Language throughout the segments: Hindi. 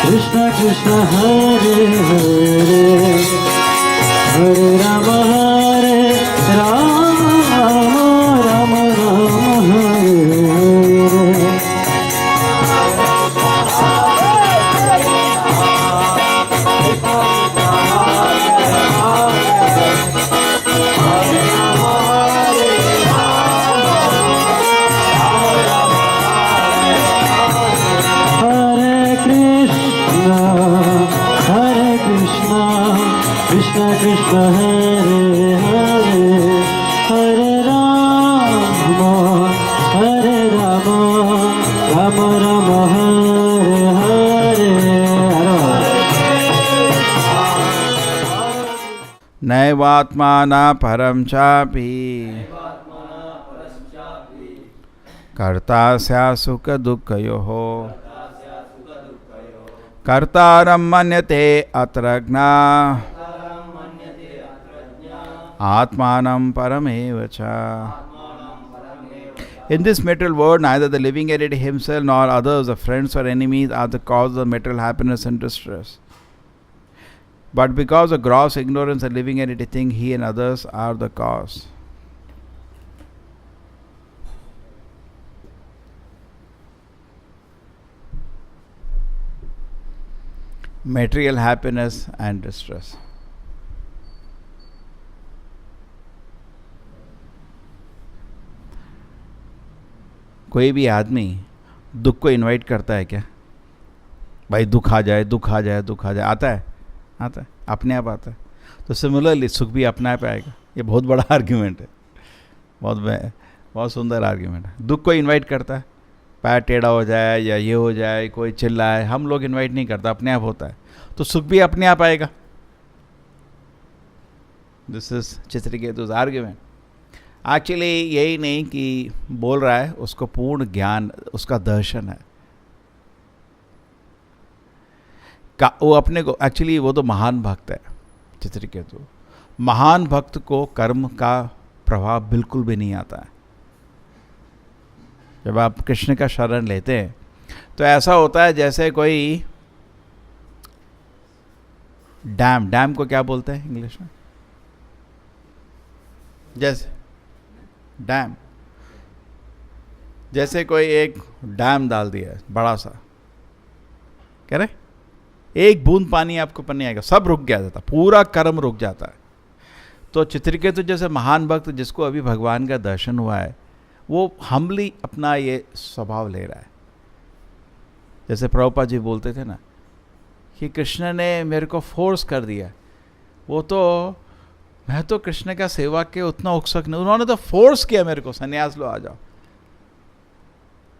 Krishna Krishna Hare Hare Hare Rama Rama Rama Hare Hare. Krishna Krishna Hare Hare Hare Rama Rama Rama Hare Hare. नैवात्माना परं चापि कर्ता स्यात् सुखदुःखयोः कर्तारं मन्यते अत्रज्ञा आत्मानं परमेव च. In this material world, neither the living entity himself nor others, the friends or enemies, are the cause of the material happiness and distress. But because of gross ignorance, the living entity think he and others are the cause. Material happiness and distress. कोई भी आदमी दुख को इनवाइट करता है क्या? भाई दुख आ जाए, दुख आ जाए, दुख आ जाए. आता है? आता है, अपने आप आता है. तो सिमिलरली सुख भी अपने आप आएगा. ये बहुत बड़ा आर्ग्यूमेंट है, बहुत सुंदर आर्ग्यूमेंट है. दुख को इनवाइट करता है, पैर टेढ़ा हो जाए या ये हो जाए, कोई चिल्लाए, हम लोग इनवाइट नहीं करता, अपने आप होता है. तो सुख भी अपने आप आएगा. दिस इज चित्रकेतु's आर्ग्यूमेंट. एक्चुअली यही नहीं कि बोल रहा है, उसको पूर्ण ज्ञान, उसका दर्शन है का. वो अपने को एक्चुअली वो तो महान भक्त है चित्रकेतु. महान भक्त को कर्म का प्रभाव बिल्कुल भी नहीं आता है. जब आप कृष्ण का शरण लेते हैं तो ऐसा होता है जैसे कोई डैम को क्या बोलते हैं इंग्लिश में? जैसे कोई एक डैम डाल दिया है बड़ा सा, कह रहे एक बूंद पानी आपको ऊपर नहीं आएगा, सब रुक गया जाता, पूरा कर्म रुक जाता है. तो चित्रकेतु जैसे महान भक्त जिसको अभी भगवान का दर्शन हुआ है, वो हम्बली अपना ये स्वभाव ले रहा है. जैसे प्रभुपाद जी बोलते थे ना कि कृष्ण ने मेरे को फोर्स कर दिया, वो तो मैं तो कृष्ण का सेवा के उतना उत्सुक नहीं, उन्होंने तो फोर्स किया मेरे को, संन्यास लो आ जाओ.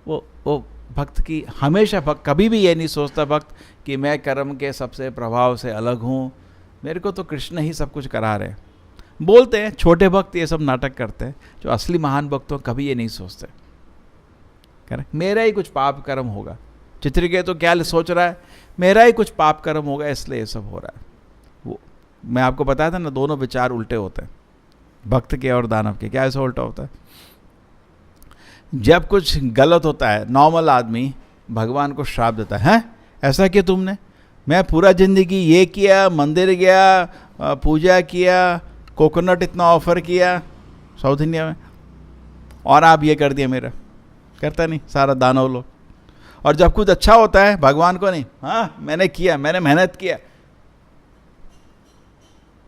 वो भक्त की हमेशा भक्त कभी भी ये नहीं सोचता भक्त कि मैं कर्म के सबसे प्रभाव से अलग हूँ, मेरे को तो कृष्ण ही सब कुछ करा रहे. बोलते हैं छोटे भक्त ये सब नाटक करते हैं, जो असली महान भक्तों कभी ये नहीं सोचते. कह रहे मेरा ही कुछ पाप कर्म होगा. चित्रकेतु तो क्या सोच रहा है? मेरा ही कुछ पाप कर्म होगा इसलिए ये सब हो रहा है. वो मैं आपको बताया था ना, दोनों विचार उल्टे होते हैं, भक्त के और दानव के. क्या ऐसा उल्टा होता है? जब कुछ गलत होता है, नॉर्मल आदमी भगवान को श्राप देता है, ऐसा किया तुमने, मैं पूरा जिंदगी ये किया, मंदिर गया, पूजा किया, कोकोनट इतना ऑफर किया साउथ इंडिया में, और आप ये कर दिया मेरा. करता नहीं सारा दानव लोग. और जब कुछ अच्छा होता है भगवान को नहीं, हाँ मैंने किया, मैंने मेहनत किया.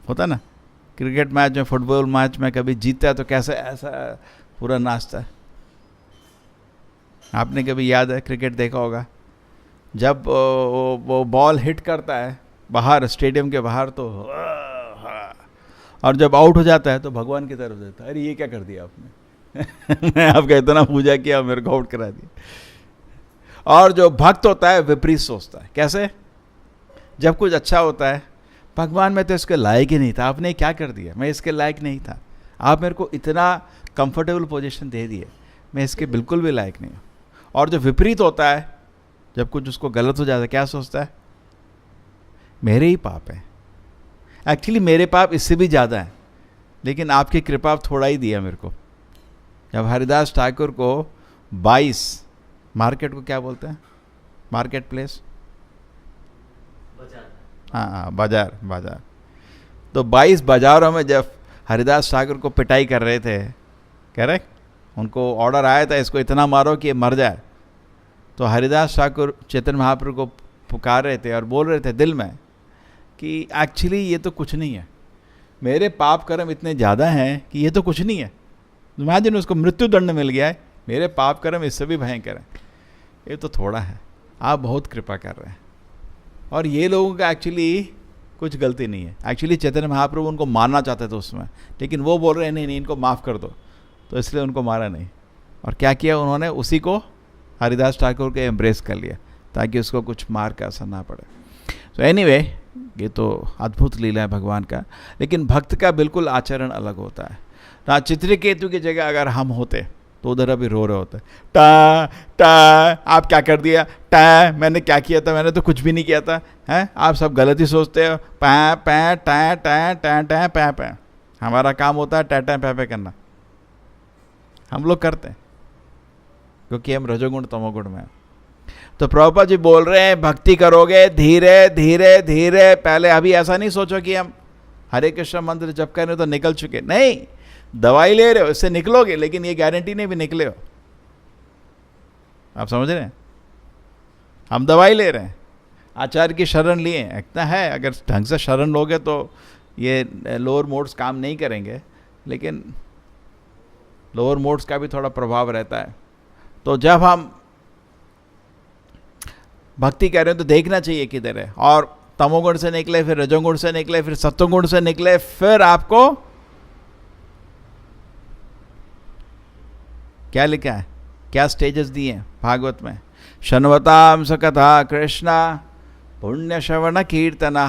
होता ना क्रिकेट मैच में, फुटबॉल मैच में कभी जीतता है तो कैसे ऐसा पूरा नाचता है. आपने कभी याद है क्रिकेट देखा होगा, जब वो बॉल हिट करता है बाहर, स्टेडियम के बाहर, तो और जब आउट हो जाता है तो भगवान की तरफ देता है, अरे ये क्या कर दिया आपने मैं आपका इतना पूजा किया, मेरे को आउट करा दिया. और जो भक्त होता है विपरीत सोचता है. कैसे? जब कुछ अच्छा होता है, भगवान मैं तो इसके लायक ही नहीं था, आपने क्या कर दिया, मैं इसके लायक नहीं था, आप मेरे को इतना कंफर्टेबल पोजीशन दे दिए, मैं इसके बिल्कुल भी लायक नहीं हूँ. और जो विपरीत होता है, जब कुछ उसको गलत हो जाता है, क्या सोचता है? मेरे ही पाप है, एक्चुअली मेरे पाप इससे भी ज़्यादा है, लेकिन आपकी कृपा थोड़ा ही दिया मेरे को. जब हरिदास ठाकुर को 22 मार्केट को क्या बोलते हैं, मार्केट प्लेस, हाँ बाजार, बाजार। तो 22 बाजारों में जब हरिदास ठाकुर को पिटाई कर रहे थे, करेक्ट, उनको ऑर्डर आया था इसको इतना मारो कि ये मर जाए, तो हरिदास ठाकुर चैतन्य महाप्रभु को पुकार रहे थे और बोल रहे थे दिल में कि एक्चुअली ये तो कुछ नहीं है, मेरे पाप कर्म इतने ज़्यादा हैं कि ये तो कुछ नहीं है। इमेजिन उसको मृत्यु दंड मिल गया है, मेरे पाप कर्म इससे भी भयंकर है, ये तो थोड़ा है, आप बहुत कृपा कर रहे हैं। और ये लोगों का एक्चुअली कुछ गलती नहीं है, एक्चुअली चैतन्य महाप्रभु उनको मारना चाहते थे उसमें, लेकिन वो बोल रहे हैं नहीं नहीं इनको माफ़ कर दो, तो इसलिए उनको मारा नहीं। और क्या किया उन्होंने, उसी को हरिदास ठाकुर के एम्ब्रेस कर लिया ताकि उसको कुछ मार का असर ना पड़े। तो एनीवे, ये तो अद्भुत लीला है भगवान का, लेकिन भक्त का बिल्कुल आचरण अलग होता है ना। चित्रकेतु की जगह अगर हम होते तो उधर अभी रो रहे होते, टा टा आप क्या कर दिया, टा मैंने क्या किया था, मैंने तो कुछ भी नहीं किया था, हैं आप सब गलत ही सोचते हो, पै पै टै टै टै टै पै पै। हमारा काम होता है टै टै पै पै करना, हम लोग करते हैं क्योंकि हम रजोगुण तमोगुण में। तो प्रभुपाद जी बोल रहे हैं भक्ति करोगे धीरे धीरे धीरे, पहले अभी ऐसा नहीं सोचो कि हम हरे कृष्ण मंत्र जप कर रहे हो तो निकल चुके, नहीं, दवाई ले रहे हो इससे निकलोगे, लेकिन ये गारंटी नहीं भी निकले हो। आप समझ रहे हैं, हम दवाई ले रहे हैं, आचार्य की शरण लिए, इतना है अगर ढंग से शरण लोगे तो ये लोअर मोड्स काम नहीं करेंगे, लेकिन लोअर मोड्स का भी थोड़ा प्रभाव रहता है। तो जब हम भक्ति कर रहे हैं तो देखना चाहिए किधर है, और तमोगुण से निकले, फिर रजोगुण से निकले, फिर सत्वगुण से निकले, फिर आपको क्या लिखा है, क्या स्टेजेस दिए हैं भागवत में, शन्वताम सकथा कृष्णा पुण्य श्रवण कीर्तना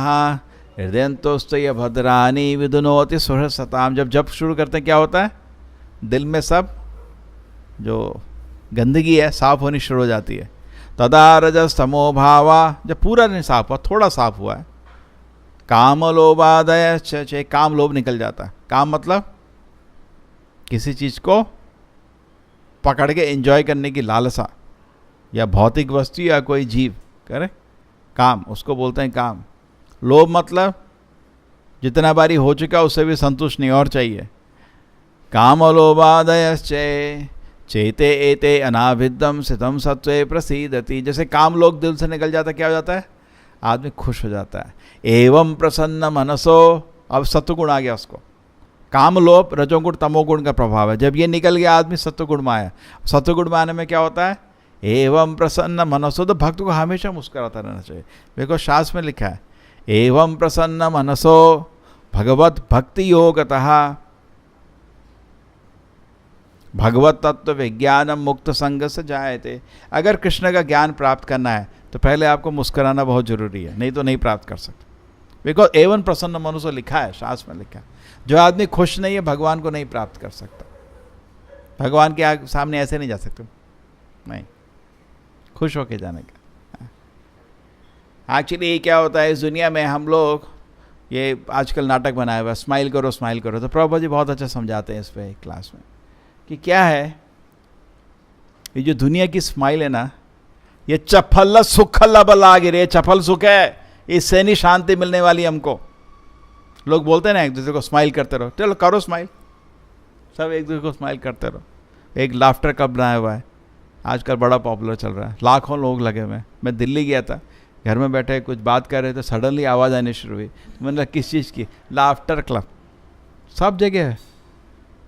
हृदयंतोस्तय भद्रानी विदुनोति सुहृसताम। जब जप शुरू करते हैं क्या होता है, दिल में सब जो गंदगी है साफ होनी शुरू हो जाती है। तदा रजस्तमो भावा, जब पूरा नहीं साफ हुआ, थोड़ा साफ हुआ है, काम लोभादय च, काम लोभ निकल जाता है। काम मतलब किसी चीज़ को पकड़ के एंजॉय करने की लालसा, या भौतिक वस्तु या कोई जीव करे काम, उसको बोलते हैं काम। लोभ मतलब जितना बारी हो चुका उससे भी संतुष्ट नहीं और चाहिए। काम लोभादयश्चे चेते एते अनाभिद्यम सितम सत्वे प्रसीदति। जैसे काम लोग दिल से निकल जाता, क्या हो जाता है, आदमी खुश हो जाता है। एवं प्रसन्न मनसो, अब सत्वगुण आ गया उसको, काम लोभ रजोगुण तमोगुण का प्रभाव है, जब ये निकल गया आदमी सत्वगुण में आया। सत्वगुण में आने में क्या होता है, एवं प्रसन्न मनसो। तो भक्त को हमेशा मुस्कुराता रहना चाहिए, देखो शास्त्र में लिखा है एवं प्रसन्न मनसो भगवत भक्ति योगतः भगवत तत्व विज्ञानम मुक्त संग से जायते। अगर कृष्ण का ज्ञान प्राप्त करना है तो पहले आपको मुस्कुराना बहुत जरूरी है, नहीं तो नहीं प्राप्त कर सकते। बिकॉज एवं प्रसन्न मनुष्य लिखा है, शास्त्र में लिखा है। जो आदमी खुश नहीं है भगवान को नहीं प्राप्त कर सकता, भगवान के सामने ऐसे नहीं जा सकते, नहीं, खुश होके जाने का। एक्चुअली क्या होता है इस दुनिया में, हम लोग ये आजकल नाटक बनाया हुआ, स्माइल करो स्माइल करो। तो प्रभुपाद जी बहुत अच्छा समझाते हैं इस पे क्लास में कि क्या है ये जो दुनिया की स्माइल है ना, ये चफल सुख लबला गिरे, चफल सुख है, इससे नहीं शांति मिलने वाली हमको। लोग बोलते हैं ना एक दूसरे को स्माइल करते रहो, चलो करो स्माइल, सब एक दूसरे को स्माइल करते रहो। एक लाफ्टर कप बनाया हुआ है, आजकल बड़ा पॉपुलर चल रहा है, लाखों लोग लगे हुए हैं। मैं दिल्ली गया था, घर में बैठे कुछ बात कर रहे थे, सडनली आवाज़ आनी शुरू हुई, तो मैंने कहा किस चीज़ की, लाफ्टर क्लब, सब जगह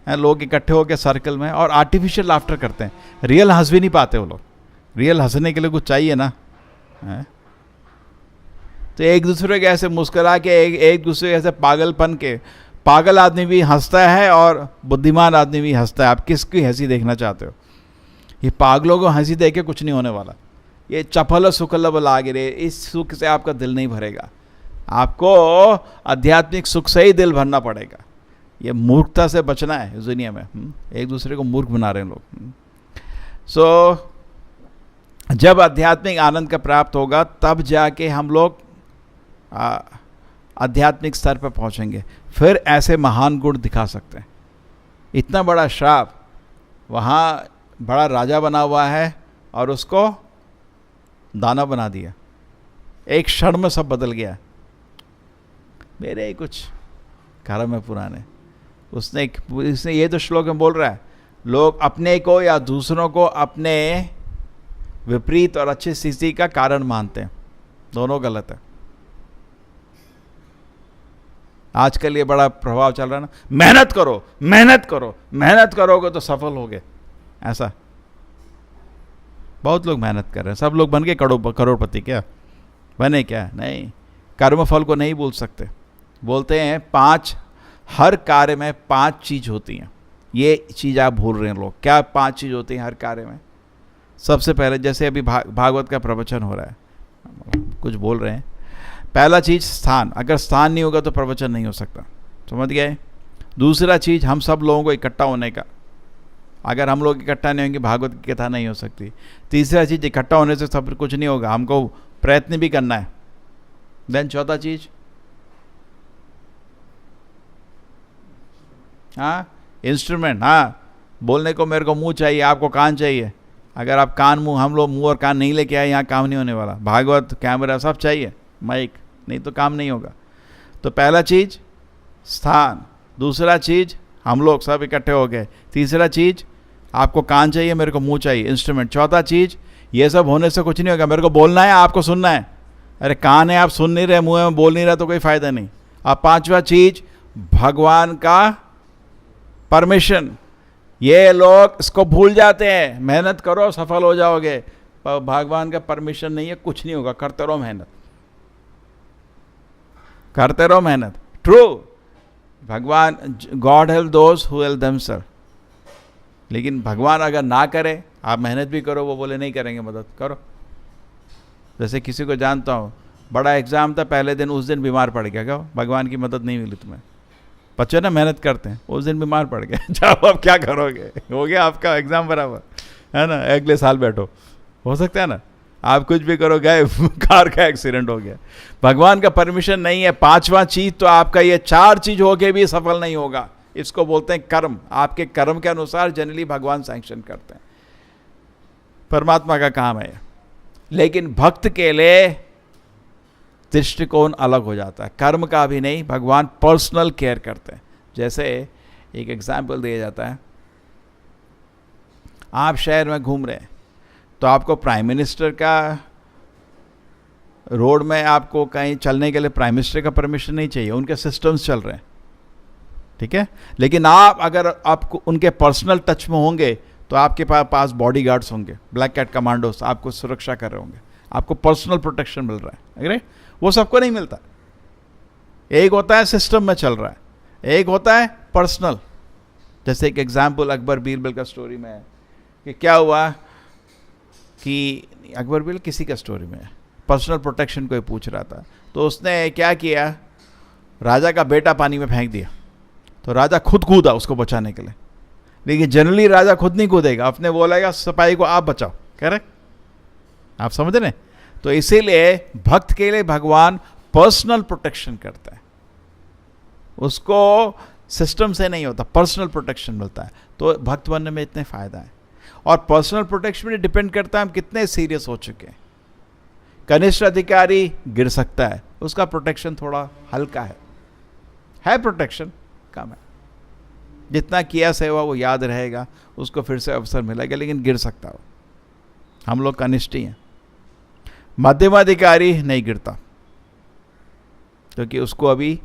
है, लोग इकट्ठे होकर सर्कल में और आर्टिफिशियल लाफ्टर करते हैं, रियल हंस भी नहीं पाते वो लोग। रियल हंसने के लिए कुछ चाहिए ना, है? तो एक दूसरे के ऐसे मुस्कुरा के एक दूसरे के ऐसे पागलपन के, पागल आदमी भी हंसता है और बुद्धिमान आदमी भी हंसता है। आप किसकी हंसी देखना चाहते हो? ये पागलों को हंसी देख के कुछ नहीं होने वाला। ये चपल सुखल लागिरे, इस सुख से आपका दिल नहीं भरेगा, आपको आध्यात्मिक सुख से ही दिल भरना पड़ेगा। ये मूर्खता से बचना है इस दुनिया में, एक दूसरे को मूर्ख बना रहे हैं लोग। सो जब आध्यात्मिक आनंद का प्राप्त होगा तब जाके हम लोग आध्यात्मिक स्तर पर पहुंचेंगे, फिर ऐसे महान गुण दिखा सकते हैं। इतना बड़ा श्राप, वहाँ बड़ा राजा बना हुआ है और उसको दाना बना दिया, एक क्षण में सब बदल गया। मेरे ही कुछ कर्म है पुराने। उसने ये तो श्लोक में बोल रहा है, लोग अपने को या दूसरों को अपने विपरीत और अच्छी स्थिति का कारण मानते हैं, दोनों गलत है। आजकल ये बड़ा प्रभाव चल रहा है ना, मेहनत करो मेहनत करो, मेहनत करोगे तो सफल होगे, ऐसा। बहुत लोग मेहनत कर रहे हैं, सब लोग बन गए करोड़पति, क्या बने? क्या नहीं। कर्मफल को नहीं बोल सकते। बोलते हैं 5, हर कार्य में 5 चीज होती हैं। ये चीज आप भूल रहे हैं लोग। क्या 5 चीज होती हैं हर कार्य में? सबसे पहले, जैसे अभी भागवत का प्रवचन हो रहा है, कुछ बोल रहे हैं, पहला चीज स्थान। अगर स्थान नहीं होगा तो प्रवचन नहीं हो सकता, समझ गए? दूसरा चीज हम सब लोगों को इकट्ठा होने का। अगर हम लोग इकट्ठा नहीं होंगे भागवत की कथा नहीं हो सकती। तीसरा चीज, इकट्ठा होने से सब कुछ नहीं होगा, हमको प्रयत्न भी करना है। देन चौथा चीज, हाँ, इंस्ट्रूमेंट। हाँ, बोलने को मेरे को मुंह चाहिए, आपको कान चाहिए। अगर आप कान मुंह, हम लोग मुंह और कान नहीं लेके आए, यहाँ काम नहीं होने वाला। भागवत, कैमरा सब चाहिए, माइक, नहीं तो काम नहीं होगा। तो पहला चीज स्थान, दूसरा चीज हम लोग सब इकट्ठे हो गए, तीसरा चीज आपको कान चाहिए, मेरे को मुंह चाहिए, इंस्ट्रूमेंट। चौथा चीज, ये सब होने से कुछ नहीं होगा, मेरे को बोलना है, आपको सुनना है। अरे कान है, आप सुन नहीं रहे, मुंह में बोल नहीं रहा, तो कोई फायदा नहीं। अब पांचवा चीज, भगवान का परमिशन। ये लोग इसको भूल जाते हैं, मेहनत करो सफल हो जाओगे, पर भगवान का परमिशन नहीं है, कुछ नहीं होगा। करते रहो मेहनत, करते रहो मेहनत। ट्रू, भगवान, God help those who help themselves. लेकिन भगवान अगर ना करे, आप मेहनत भी करो, वो बोले नहीं करेंगे मदद, करो। जैसे किसी को जानता हूँ, बड़ा एग्जाम था, पहले दिन उस दिन बीमार पड़ गया, क्या भगवान की मदद नहीं मिली तुम्हें? बच्चे ना मेहनत करते हैं, उस दिन बीमार पड़ गए, जाओ अब क्या करोगे, हो गया आपका एग्जाम बराबर, है ना? अगले साल बैठो, हो सकता है ना? आप कुछ भी करो, गए, कार का एक्सीडेंट हो गया। भगवान का परमिशन नहीं है। पांचवा चीज तो आपका ये 4 चीज होके भी सफल नहीं होगा। इसको बोलते हैं कर्म। आपके कर्म के अनुसार जनरली भगवान सैंक्शन करते हैं, परमात्मा का काम है। लेकिन भक्त के लिए दृष्टिकोण अलग हो जाता है, कर्म का भी नहीं, भगवान पर्सनल केयर करते हैं। जैसे एक एग्जाम्पल दिया जाता है, आप शहर में घूम रहे हैं, तो आपको प्राइम मिनिस्टर का, रोड में आपको कहीं चलने के लिए प्राइम मिनिस्टर का परमिशन नहीं चाहिए, उनके सिस्टम्स चल रहे हैं, ठीक है? लेकिन आप अगर आपको उनके पर्सनल टच में होंगे तो आपके पास बॉडीगार्ड्स होंगे, ब्लैक कैट कमांडोस आपको सुरक्षा कर रहे होंगे, आपको पर्सनल प्रोटेक्शन मिल रहा है। अरे वो सबको नहीं मिलता। एक होता है सिस्टम में चल रहा है, एक होता है पर्सनल। जैसे एक एग्जाम्पल अकबर बीरबल का स्टोरी में है कि क्या हुआ कि अकबर बीरबल किसी का स्टोरी में है, पर्सनल प्रोटेक्शन कोई पूछ रहा था, तो उसने क्या किया, राजा का बेटा पानी में फेंक दिया, तो राजा खुद कूदा उसको बचाने के लिए। लेकिन जनरली राजा खुद नहीं कूदेगा, अपने बोलेगा सिपाही को आप बचाओ, करेक्ट? आप समझ रहे? तो इसीलिए भक्त के लिए भगवान पर्सनल प्रोटेक्शन करता है, उसको सिस्टम से नहीं होता, पर्सनल प्रोटेक्शन मिलता है। तो भक्त बनने में इतने फायदा है। और पर्सनल प्रोटेक्शन में डिपेंड करता है हम कितने सीरियस हो चुके हैं। कनिष्ठ अधिकारी गिर सकता है, उसका प्रोटेक्शन थोड़ा हल्का है प्रोटेक्शन कम है, जितना किया सेवा वो याद रहेगा, उसको फिर से अवसर मिलेगा, लेकिन गिर सकता हो। हम लोग कनिष्ठ ही हैं। मध्यमाधिकारी नहीं गिरता, क्योंकि उसको अभी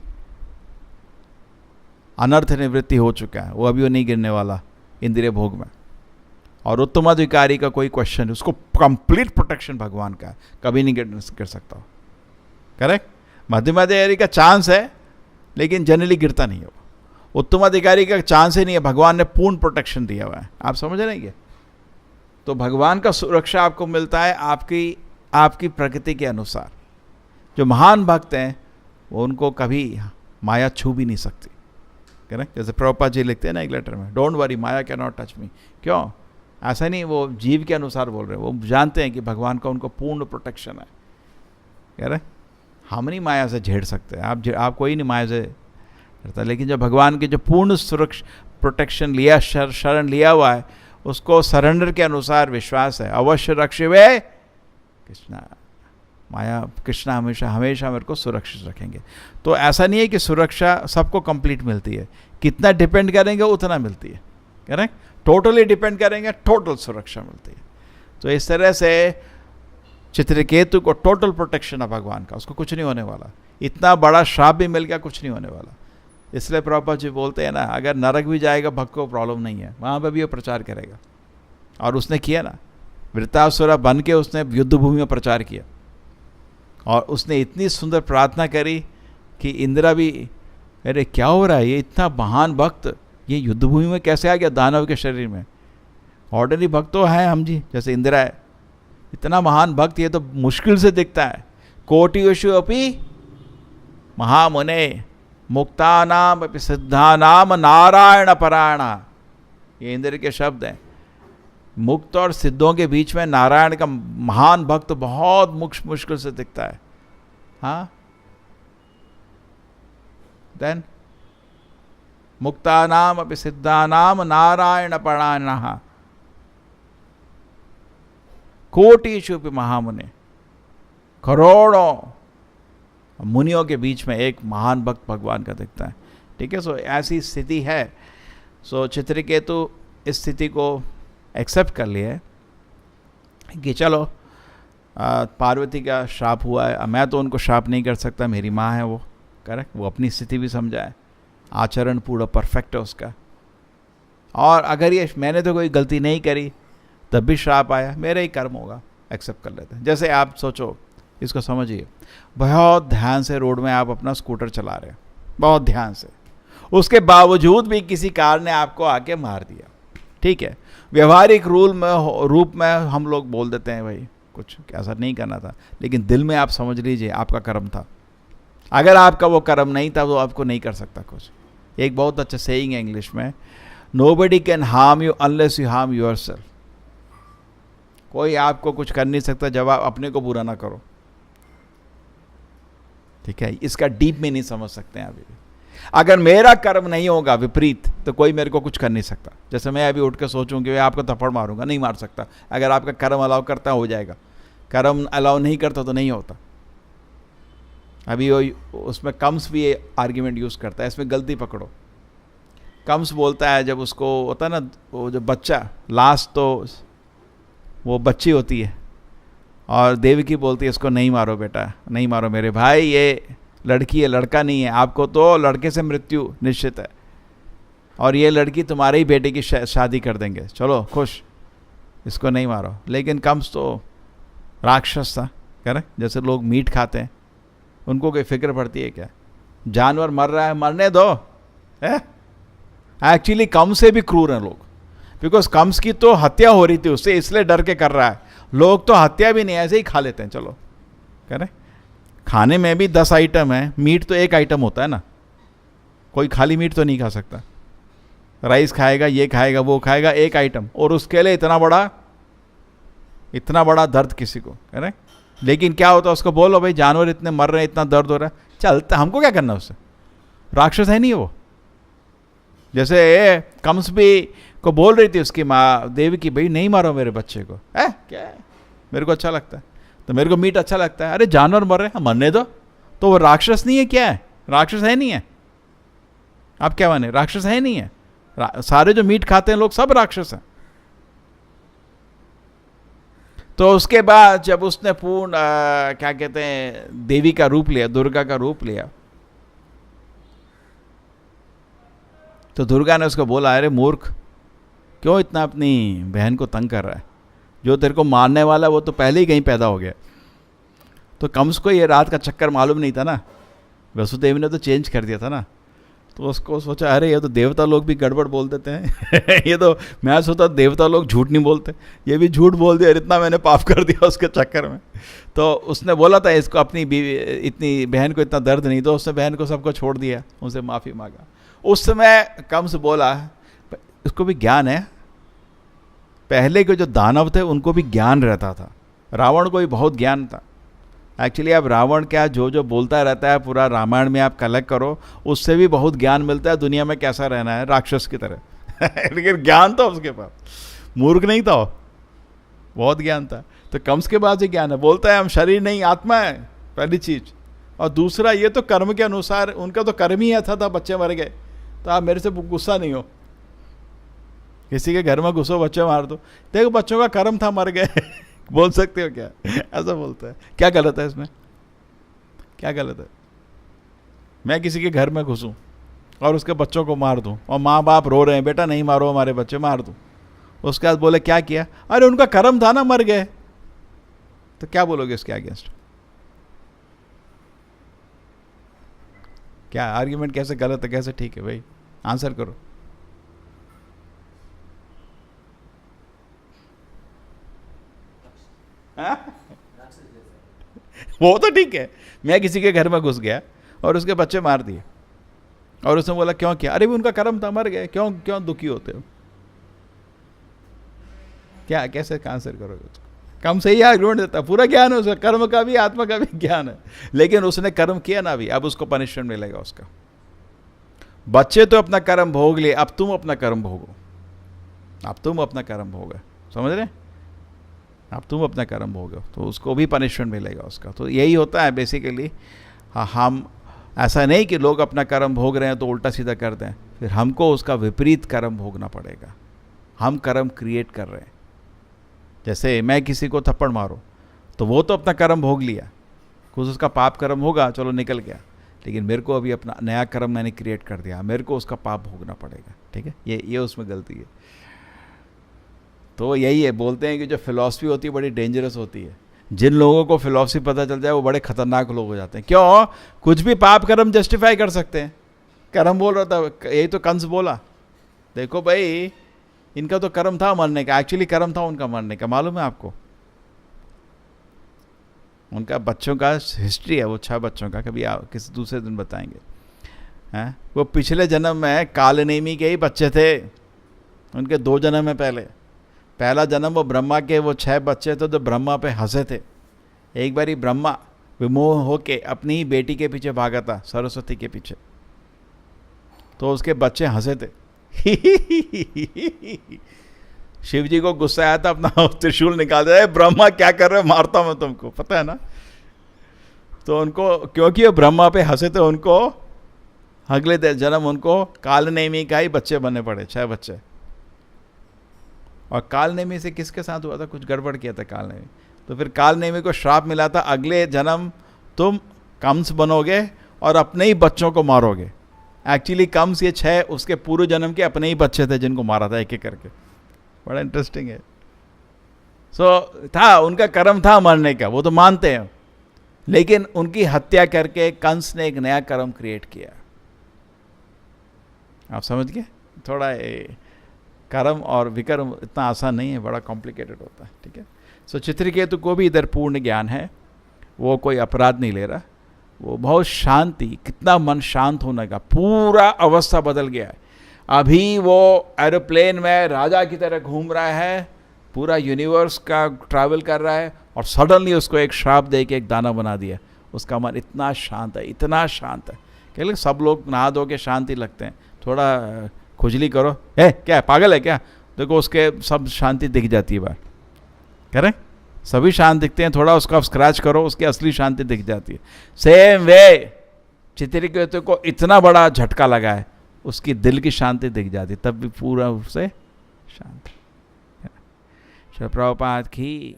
अनर्थ निवृत्ति हो चुका है, वो अभी वो नहीं गिरने वाला इंद्रिय भोग में। और उत्तमाधिकारी का कोई क्वेश्चन, उसको कंप्लीट प्रोटेक्शन भगवान का है, कभी नहीं गिर सकता। करेक्ट? मध्यमाधिकारी का चांस है, लेकिन जनरली गिरता नहीं है वो। उत्तमाधिकारी का चांस ही नहीं है, भगवान ने पूर्ण प्रोटेक्शन दिया हुआ है। आप समझ रहे हैं? तो भगवान का सुरक्षा आपको मिलता है आपकी प्रकृति के अनुसार। जो महान भक्त हैं वो उनको कभी माया छू भी नहीं सकती, करेक्ट? जैसे प्रभुपाद जी लिखते हैं ना एक लेटर में, don't worry Maya can not touch me. क्यों? ऐसा नहीं वो जीव के अनुसार बोल रहे हैं, वो जानते हैं कि भगवान का उनको पूर्ण प्रोटेक्शन है, कह रहे हम नहीं माया से झेड़ सकते, आप कोई नहीं माया से करता। लेकिन जो भगवान के जो पूर्ण सुरक्षा प्रोटेक्शन लिया, शरण लिया हुआ है, उसको सरेंडर के अनुसार विश्वास है। अवश्य रक्षिवे कृष्णा माया, कृष्णा हमेशा हमेशा मेरे को सुरक्षित रखेंगे। तो ऐसा नहीं है कि सुरक्षा सबको कंप्लीट मिलती है, कितना डिपेंड करेंगे उतना मिलती है, करेक्ट। टोटली डिपेंड करेंगे टोटल सुरक्षा मिलती है। तो इस तरह से चित्रकेतु को टोटल प्रोटेक्शन है भगवान का, उसको कुछ नहीं होने वाला। इतना बड़ा श्राप भी मिल गया, कुछ नहीं होने वाला। इसलिए प्रभुपाद जी बोलते हैं ना, अगर नरक भी जाएगा भक्त को प्रॉब्लम नहीं है, वहाँ पर भी वो प्रचार करेगा। और उसने किया ना, वृत्तासुर बन के उसने युद्ध भूमि में प्रचार किया, और उसने इतनी सुंदर प्रार्थना करी कि इंदिरा भी, अरे क्या हो रहा है, ये इतना महान भक्त ये युद्ध भूमि में कैसे आ गया दानव के शरीर में। ऑर्डिनरी भक्त तो है हम जी, जैसे इंदिरा है, इतना महान भक्त ये तो मुश्किल से दिखता है। कोटिवेषु अपि महामुने मुक्तानाम अपि सिद्धानाम नारायण परायणा, ये इंद्र के शब्द हैं। मुक्त और सिद्धों के बीच में नारायण का महान भक्त बहुत मुश्किल से दिखता है। हाँ, देन मुक्तानाम अपि सिद्धानाम नारायण परायणः कोटिषु अपि महामुने, करोड़ों मुनियों के बीच में एक महान भक्त भगवान का दिखता है। ठीक है, सो ऐसी स्थिति है। सो चित्रकेतु इस स्थिति को एक्सेप्ट कर लिया है कि चलो पार्वती का श्राप हुआ है, मैं तो उनको श्राप नहीं कर सकता, मेरी माँ है वो, करेक्ट। वो अपनी स्थिति भी समझा है, आचरण पूरा परफेक्ट है उसका। और अगर ये मैंने तो कोई गलती नहीं करी तब भी श्राप आया, मेरा ही कर्म होगा, एक्सेप्ट कर लेते हैं। जैसे आप सोचो, इसको समझिए, बहुत ध्यान से रोड में आप अपना स्कूटर चला रहे हैं, बहुत ध्यान से, उसके बावजूद भी किसी कार ने आपको आके मार दिया। ठीक है, व्यवहारिक रूप में हम लोग बोल देते हैं भाई कुछ ऐसा नहीं करना था, लेकिन दिल में आप समझ लीजिए आपका कर्म था। अगर आपका वो कर्म नहीं था तो आपको नहीं कर सकता कुछ। एक बहुत अच्छा सेइंग है इंग्लिश में, nobody can harm you unless you harm yourself. कोई आपको कुछ कर नहीं सकता जब आप अपने को बुरा ना करो। ठीक है, इसका डीप में नहीं समझ सकते हैं अभी भी। अगर मेरा कर्म नहीं होगा विपरीत तो कोई मेरे को कुछ कर नहीं सकता। जैसे मैं अभी उठ के सोचूं कि मैं आपको थप्पड़ मारूंगा, नहीं मार सकता। अगर आपका कर्म अलाउ करता हो जाएगा, कर्म अलाउ नहीं करता तो नहीं होता। अभी वो उसमें कम्स भी ये आर्ग्यूमेंट यूज़ करता है, इसमें गलती पकड़ो। कम्स बोलता है जब उसको होता है ना, वो जो बच्चा लास्ट तो वो बच्ची होती है और देवकी बोलती है इसको नहीं मारो बेटा, नहीं मारो मेरे भाई, ये लड़की है लड़का नहीं है, आपको तो लड़के से मृत्यु निश्चित है और ये लड़की तुम्हारे ही बेटे की शादी कर देंगे, चलो खुश, इसको नहीं मारो। लेकिन कम्स तो राक्षस था, करेक्ट। जैसे लोग मीट खाते हैं, उनको कोई फिक्र पड़ती है क्या? जानवर मर रहा है, मरने दो। एक्चुअली कम्स से भी क्रूर हैं लोग, बिकॉज कम्स की तो हत्या हो रही थी उससे, इसलिए डर के कर रहा है। लोग तो हत्या भी नहीं, ऐसे ही खा लेते हैं, चलो करें। खाने में भी 10 आइटम है, मीट तो एक आइटम होता है ना, कोई खाली मीट तो नहीं खा सकता। राइस खाएगा, ये खाएगा, वो खाएगा, एक आइटम, और उसके लिए इतना बड़ा दर्द किसी को, करें। लेकिन क्या होता है, उसको बोलो भाई जानवर इतने मर रहे हैं, इतना दर्द हो रहा है, चलता, हमको क्या करना उससे, राक्षस है नहीं वो। जैसे कम्स भी को बोल रही थी उसकी माँ देवी की, भाई नहीं मारो मेरे बच्चे को, है क्या है, मेरे को अच्छा लगता है, तो मेरे को मीट अच्छा लगता है। अरे जानवर मर रहे हैं, मरने दो। तो वो राक्षस नहीं है क्या है? राक्षस है नहीं है? आप क्या माने, राक्षस है नहीं है? सारे जो मीट खाते हैं लोग सब राक्षस हैं। तो उसके बाद जब उसने पूर्ण क्या कहते हैं देवी का रूप लिया, दुर्गा का रूप लिया, तो दुर्गा ने उसको बोला, अरे मूर्ख, क्यों इतना अपनी बहन को तंग कर रहा है? जो तेरे को मारने वाला वो तो पहले ही कहीं पैदा हो गया। तो कम्स को ये रात का चक्कर मालूम नहीं था ना, वसुदेव ने तो चेंज कर दिया था ना। तो उसको सोचा, अरे ये तो देवता लोग भी गड़बड़ बोल देते हैं ये तो मैं सोचा देवता लोग झूठ नहीं बोलते, ये भी झूठ बोल दिया, इतना मैंने पाप कर दिया उसके चक्कर में। तो उसने बोला था इसको अपनी बीवी, इतनी बहन को इतना दर्द नहीं, तो उसने बहन को सबको छोड़ दिया, उनसे माफ़ी मांगा। उस समय कम्स बोला, उसको भी ज्ञान है, पहले के जो दानव थे उनको भी ज्ञान रहता था, रावण को भी बहुत ज्ञान था। एक्चुअली अब रावण क्या जो जो बोलता रहता है पूरा रामायण में आप कलेक्ट करो, उससे भी बहुत ज्ञान मिलता है दुनिया में कैसा रहना है राक्षस की तरह लेकिन ज्ञान था उसके पास, मूर्ख नहीं था वो, बहुत ज्ञान था। तो कंस के पास ही ज्ञान है, बोलता है हम शरीर नहीं आत्मा है, पहली चीज। और दूसरा ये तो कर्म के अनुसार, उनका तो कर्म ही ऐसा था, बच्चे मर गए। तो आप मेरे से गुस्सा नहीं हो, किसी के घर में घुसो बच्चे मार दो, देखो बच्चों का कर्म था मर गए बोल सकते हो क्या? ऐसा बोलता है। क्या गलत है इसमें? क्या गलत है? मैं किसी के घर में घुसूं और उसके बच्चों को मार दूं और माँ बाप रो रहे हैं बेटा नहीं मारो हमारे बच्चे, मार दूं, उसके बाद बोले क्या किया? अरे उनका कर्म था ना, मर गए। तो क्या बोलोगे इसके अगेंस्ट? क्या आर्ग्यूमेंट कैसे गलत है, कैसे ठीक है भाई? आंसर करो। वो तो ठीक है, मैं किसी के घर में घुस गया और उसके बच्चे मार दिए और उसने बोला क्यों किया? अरे भी उनका कर्म था, मर गए, क्यों क्यों दुखी होते हो? क्या कैसे आंसर करोगे उसको? कम से ही आर्गुमेंट देता, पूरा ज्ञान है उसका, कर्म का भी आत्मा का भी ज्ञान है, लेकिन उसने कर्म किया ना भी, अब उसको पनिशमेंट मिलेगा उसका। बच्चे तो अपना कर्म भोग लिए, अब तुम अपना कर्म भोगो, अब तुम अपना कर्म भोगो, समझ रहे? अब तुम अपना कर्म भोगो तो उसको भी पनिशमेंट मिलेगा उसका। तो यही होता है बेसिकली। हम ऐसा नहीं कि लोग अपना कर्म भोग रहे हैं तो उल्टा सीधा करते हैं, फिर हमको उसका विपरीत कर्म भोगना पड़ेगा। हम कर्म क्रिएट कर रहे हैं। जैसे मैं किसी को थप्पड़ मारूं तो वो तो अपना कर्म भोग लिया, कुछ उसका पाप कर्म होगा, चलो निकल गया, लेकिन मेरे को अभी अपना नया कर्म मैंने क्रिएट कर दिया, मेरे को उसका पाप भोगना पड़ेगा। ठीक है, ये उसमें गलती है। तो यही है, बोलते हैं कि जो फिलॉसफी होती है बड़ी डेंजरस होती है। जिन लोगों को फिलॉसफी पता चल जाए वो बड़े खतरनाक लोग हो जाते हैं। क्यों? कुछ भी पाप कर्म जस्टिफाई कर सकते हैं। कर्म बोल रहा था, यही तो कंस बोला, देखो भाई इनका तो कर्म था मरने का, एक्चुअली कर्म था उनका मरने का, मालूम है आपको? उनका बच्चों का हिस्ट्री है, वो 6 बच्चों का, कभी आप किसी दूसरे दिन बताएंगे। हैं वो पिछले जन्म में कालनेमी के ही बच्चे थे, उनके 2 जन्म में पहला जन्म वो ब्रह्मा के वो 6 बच्चे थे जो ब्रह्मा पे हंसे थे। एक बारी ब्रह्मा विमोह होके अपनी ही बेटी के पीछे भागा था, सरस्वती के पीछे, तो उसके बच्चे हंसे थे शिव जी को गुस्सा आया था, अपना त्रिशूल निकाल दिया, ब्रह्मा क्या कर रहे हो, मारता हूं मैं तुमको, पता है ना? तो उनको क्योंकि वो ब्रह्मा पे हंसे थे, उनको अगले जन्म उनको कालनेमी का ही बच्चे बनने पड़े, 6 बच्चे। और कालनेमी से किसके साथ हुआ था? कुछ गड़बड़ किया था कालनेमी, तो फिर कालनेमी को श्राप मिला था, अगले जन्म तुम कंस बनोगे और अपने ही बच्चों को मारोगे। एक्चुअली कंस ये 6 उसके पूर्व जन्म के अपने ही बच्चे थे जिनको मारा था एक एक करके। बड़ा इंटरेस्टिंग है। था उनका कर्म था मरने का, वो तो मानते हैं, लेकिन उनकी हत्या करके कंस ने एक नया कर्म क्रिएट किया। आप समझ गए? थोड़ा कर्म और विकर्म इतना आसान नहीं है, बड़ा कॉम्प्लिकेटेड होता है। ठीक है, सो चित्रकेतु को भी इधर पूर्ण ज्ञान है, वो कोई अपराध नहीं ले रहा, वो बहुत शांति, कितना मन शांत होने का, पूरा अवस्था बदल गया है। अभी वो एरोप्लेन में राजा की तरह घूम रहा है, पूरा यूनिवर्स का ट्रैवल कर रहा है, और सडनली उसको एक श्राप दे के एक दाना बना दिया। उसका मन इतना शांत है, इतना शांत है। कह सब लोग नहा धो के शांति लगते हैं, थोड़ा खुजली करो, क्या पागल है क्या? देखो उसके सब शांति दिख जाती है बाहर, करें सभी शांत दिखते हैं, थोड़ा उसका स्क्रैच करो, उसकी असली शांति दिख जाती है। सेम वे चित्रकेतु को इतना बड़ा झटका लगा है, उसकी दिल की शांति दिख जाती, तब भी पूरा उससे शांत। प्रभुपाद की